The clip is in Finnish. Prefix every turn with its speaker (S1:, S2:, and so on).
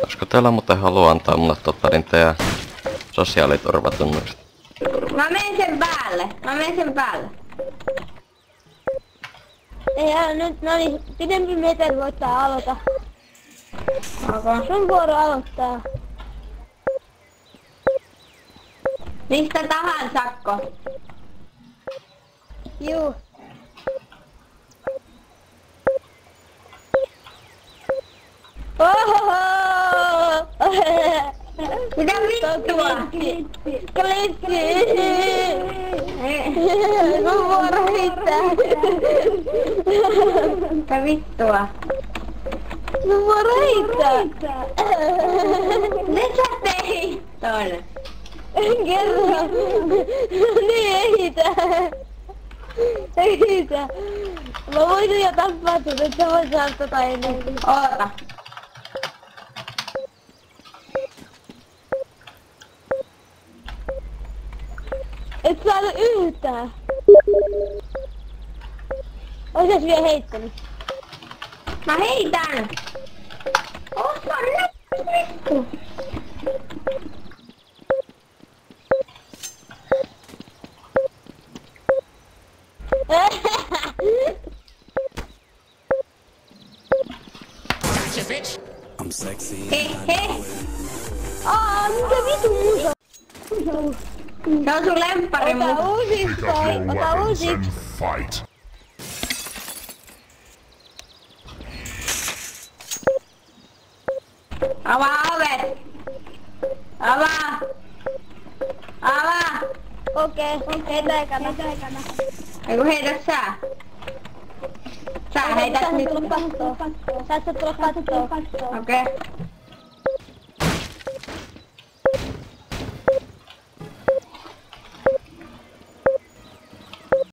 S1: Olisiko teillä muuten halua antaa mulle teidän sosiaaliturvatunnukset?
S2: Mä menen sen päälle.
S3: Ei nyt, no niin, pidempi meteli voittaa aloita. Sun vuoro aloittaa.
S2: Mistä tahansakko?
S3: Juu. Ohoho!
S2: Mitä vittua?
S3: Klippi! Sun vuoro heittää.
S2: Mitä vittua?
S3: Sun vuoro heittää.
S2: Nyt sä teit ton.
S3: Kerro. Niin heitä. Mä voisin jo tappaa sut, et sä voit saada tota ennen.
S2: Oota.
S3: Et saanut yhtään. Oisas vielä heittänyt.
S2: Mä heitän. Oota nyt vittu.
S4: I'm sexy.
S2: Hehe.
S3: Mikä vitu musa?
S2: Se on sun lemppari
S3: Ota
S2: musa.
S3: uusiksi, ota uusiksi.
S5: Fight.
S2: Avaa ovet. Avaa.
S3: Okei, heitä ekana.
S2: Eiku heitä sä. Sä heität nyt.
S3: Sä et saa tulla kattoo.
S2: Okei.